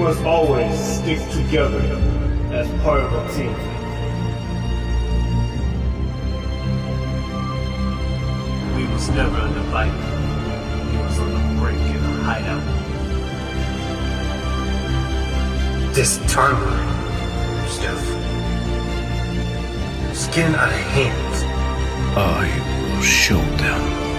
must always stick together as part of a team. We was never in the fight. We was on the break in a hideout. This tournament stuff is getting out of hand. I will show them.